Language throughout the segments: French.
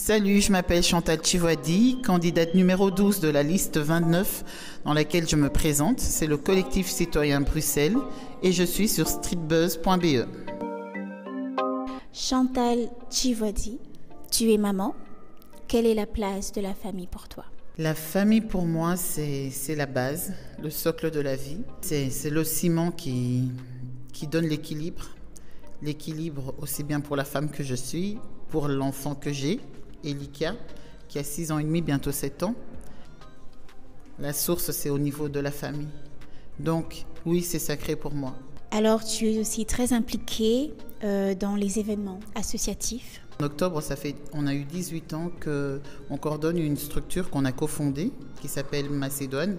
Salut, je m'appelle Chantal Chivoadi, candidate numéro 12 de la liste 29 dans laquelle je me présente. C'est le collectif citoyen Bruxelles et je suis sur streetbuzz.be. Chantal Chivoadi, tu es maman. Quelle est la place de la famille pour toi? La famille pour moi, c'est la base, le socle de la vie. C'est le ciment qui donne l'équilibre. L'équilibre aussi bien pour la femme que je suis, pour l'enfant que j'ai, Elika, qui a 6 ans et demi, bientôt 7 ans. La source, c'est au niveau de la famille. Donc, oui, c'est sacré pour moi. Alors, tu es aussi très impliquée dans les événements associatifs. En octobre, on a eu 18 ans qu'on coordonne une structure qu'on a cofondée, qui s'appelle Macédoine.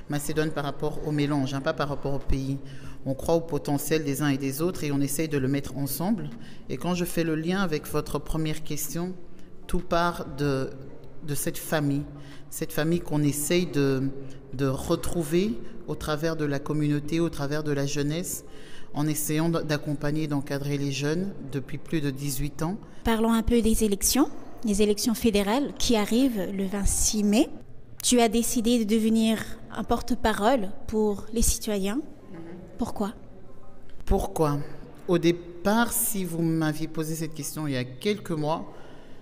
Macédoine par rapport au mélange, pas par rapport au pays. On croit au potentiel des uns et des autres et on essaye de le mettre ensemble. Et quand je fais le lien avec votre première question, tout part de cette famille qu'on essaye de retrouver au travers de la communauté, au travers de la jeunesse, en essayant d'accompagner et d'encadrer les jeunes depuis plus de 18 ans. Parlons un peu des élections fédérales qui arrivent le 26 mai. Tu as décidé de devenir un porte-parole pour les citoyens. Pourquoi ? Au départ, si vous m'aviez posé cette question il y a quelques mois,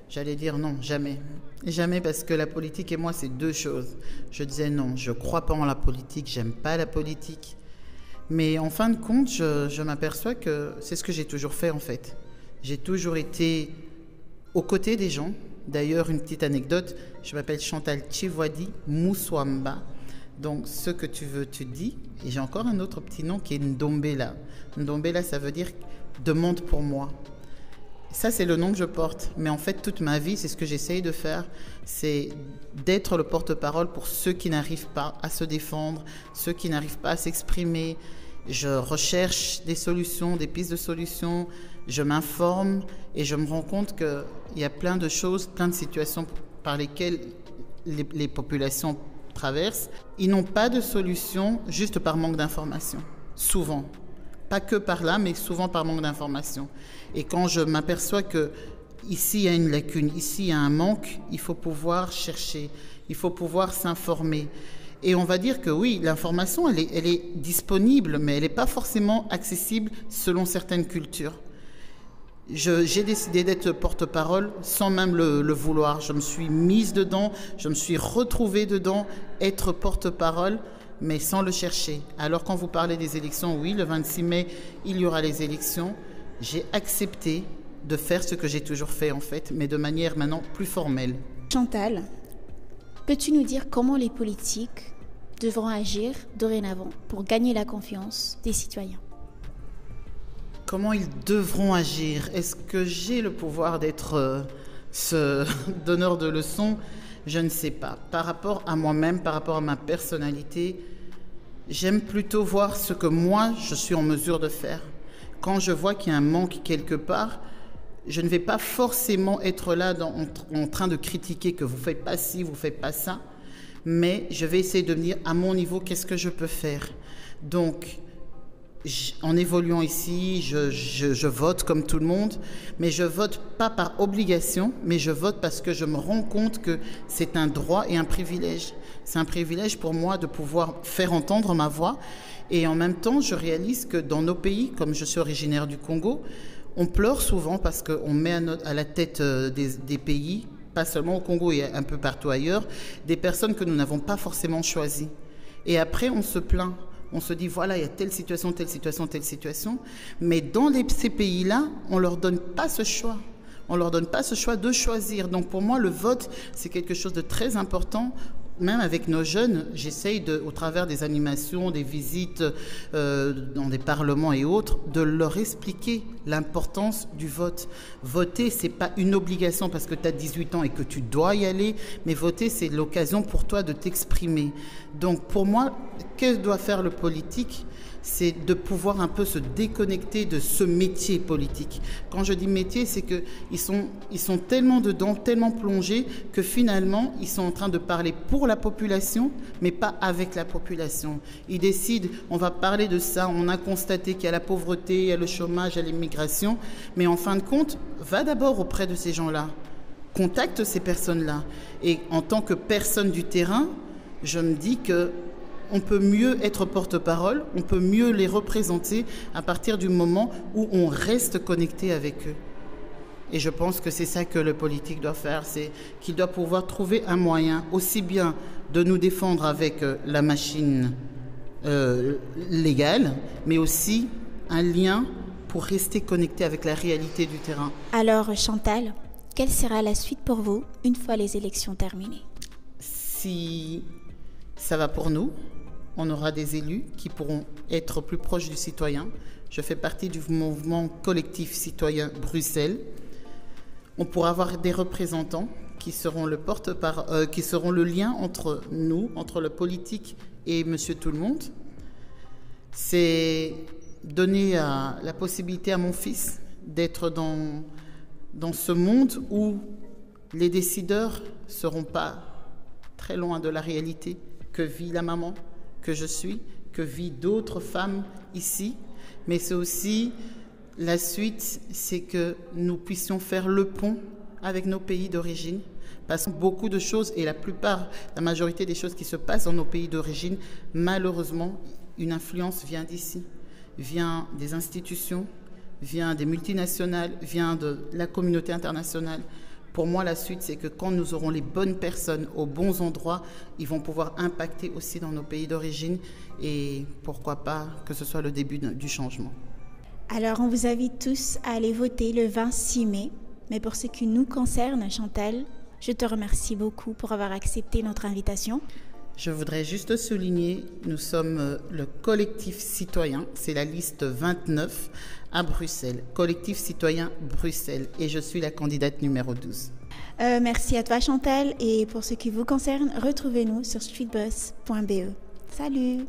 j'allais dire non, jamais. Jamais, parce que la politique et moi, c'est deux choses. Je disais non, je ne crois pas en la politique, j'aime pas la politique. Mais en fin de compte, je m'aperçois que c'est ce que j'ai toujours fait en fait. J'ai toujours été aux côtés des gens. D'ailleurs, une petite anecdote, je m'appelle Chantal Chivoadi Mouswamba. Donc, ce que tu veux, tu dis. Et j'ai encore un autre petit nom qui est Ndombela. Ndombela, ça veut dire « demande pour moi ». Ça, c'est le nom que je porte. Mais en fait, toute ma vie, c'est ce que j'essaye de faire. C'est d'être le porte-parole pour ceux qui n'arrivent pas à se défendre, ceux qui n'arrivent pas à s'exprimer. Je recherche des solutions, des pistes de solutions. Je m'informe et je me rends compte qu'il y a plein de choses, plein de situations par lesquelles les populations traversent. Ils n'ont pas de solution juste par manque d'information. Souvent. Pas que par là, mais souvent par manque d'information. Et quand je m'aperçois que ici il y a une lacune, ici il y a un manque, il faut pouvoir chercher, il faut pouvoir s'informer. Et on va dire que oui, l'information, elle est disponible, mais elle n'est pas forcément accessible selon certaines cultures. J'ai décidé d'être porte-parole sans même le vouloir. Je me suis mise dedans, je me suis retrouvée dedans, être porte-parole, mais sans le chercher. Alors quand vous parlez des élections, oui, le 26 mai, il y aura les élections. J'ai accepté de faire ce que j'ai toujours fait en fait, mais de manière maintenant plus formelle. Chantal, peux-tu nous dire comment les politiques devront agir dorénavant pour gagner la confiance des citoyens ? Comment ils devront agir ? Est-ce que j'ai le pouvoir d'être ce donneur de leçons ? Je ne sais pas. Par rapport à moi-même, par rapport à ma personnalité, j'aime plutôt voir ce que moi, je suis en mesure de faire. Quand je vois qu'il y a un manque quelque part, je ne vais pas forcément être là en train de critiquer que vous ne faites pas ci, vous ne faites pas ça, mais je vais essayer de me dire à mon niveau, qu'est-ce que je peux faire ? Donc, en évoluant ici, je vote comme tout le monde, mais je vote pas par obligation, mais je vote parce que je me rends compte que c'est un droit et un privilège. C'est un privilège pour moi de pouvoir faire entendre ma voix. Et en même temps, je réalise que dans nos pays, comme je suis originaire du Congo, on pleure souvent parce qu'on met à la tête des pays, pas seulement au Congo et un peu partout ailleurs, des personnes que nous n'avons pas forcément choisies. Et après, on se plaint. On se dit, voilà, il y a telle situation, telle situation, telle situation. Mais dans ces pays-là, on ne leur donne pas ce choix. On ne leur donne pas ce choix de choisir. Donc pour moi, le vote, c'est quelque chose de très important. Même avec nos jeunes, j'essaye, au travers des animations, des visites dans des parlements et autres, de leur expliquer l'importance du vote. Voter, ce n'est pas une obligation parce que tu as 18 ans et que tu dois y aller, mais voter, c'est l'occasion pour toi de t'exprimer. Donc pour moi, qu'est-ce que doit faire le politique ? C'est de pouvoir un peu se déconnecter de ce métier politique. Quand je dis métier, c'est qu'ils sont tellement dedans, tellement plongés, que finalement, ils sont en train de parler pour la population, mais pas avec la population. Ils décident, on va parler de ça, on a constaté qu'il y a la pauvreté, il y a le chômage, il y a l'immigration, mais en fin de compte, va d'abord auprès de ces gens-là. contacte ces personnes-là. Et en tant que personne du terrain, je me dis que on peut mieux être porte-parole, on peut mieux les représenter à partir du moment où on reste connecté avec eux. Et je pense que c'est ça que le politique doit faire, c'est qu'il doit pouvoir trouver un moyen aussi bien de nous défendre avec la machine légale, mais aussi un lien pour rester connecté avec la réalité du terrain. Alors Chantal, quelle sera la suite pour vous une fois les élections terminées? Si ça va pour nous, on aura des élus qui pourront être plus proches du citoyen. Je fais partie du mouvement collectif citoyen Bruxelles. On pourra avoir des représentants qui seront qui seront le lien entre nous, entre le politique et Monsieur Tout-le-Monde. C'est donner la possibilité à mon fils d'être dans ce monde où les décideurs ne seront pas très loin de la réalité que vit la maman, que je suis, que vit d'autres femmes ici. Mais c'est aussi la suite, c'est que nous puissions faire le pont avec nos pays d'origine. Parce que beaucoup de choses, et la majorité des choses qui se passent dans nos pays d'origine, malheureusement, une influence vient d'ici, vient des institutions, vient des multinationales, vient de la communauté internationale. Pour moi, la suite, c'est que quand nous aurons les bonnes personnes aux bons endroits, ils vont pouvoir impacter aussi dans nos pays d'origine et pourquoi pas que ce soit le début du changement. Alors, on vous invite tous à aller voter le 26 mai. Mais pour ce qui nous concerne, Chantal, je te remercie beaucoup pour avoir accepté notre invitation. Je voudrais juste souligner, nous sommes le collectif citoyen, c'est la liste 29 à Bruxelles, collectif citoyen Bruxelles, et je suis la candidate numéro 12. Merci à toi Chantal, et pour ce qui vous concerne, retrouvez-nous sur streetbus.be. Salut!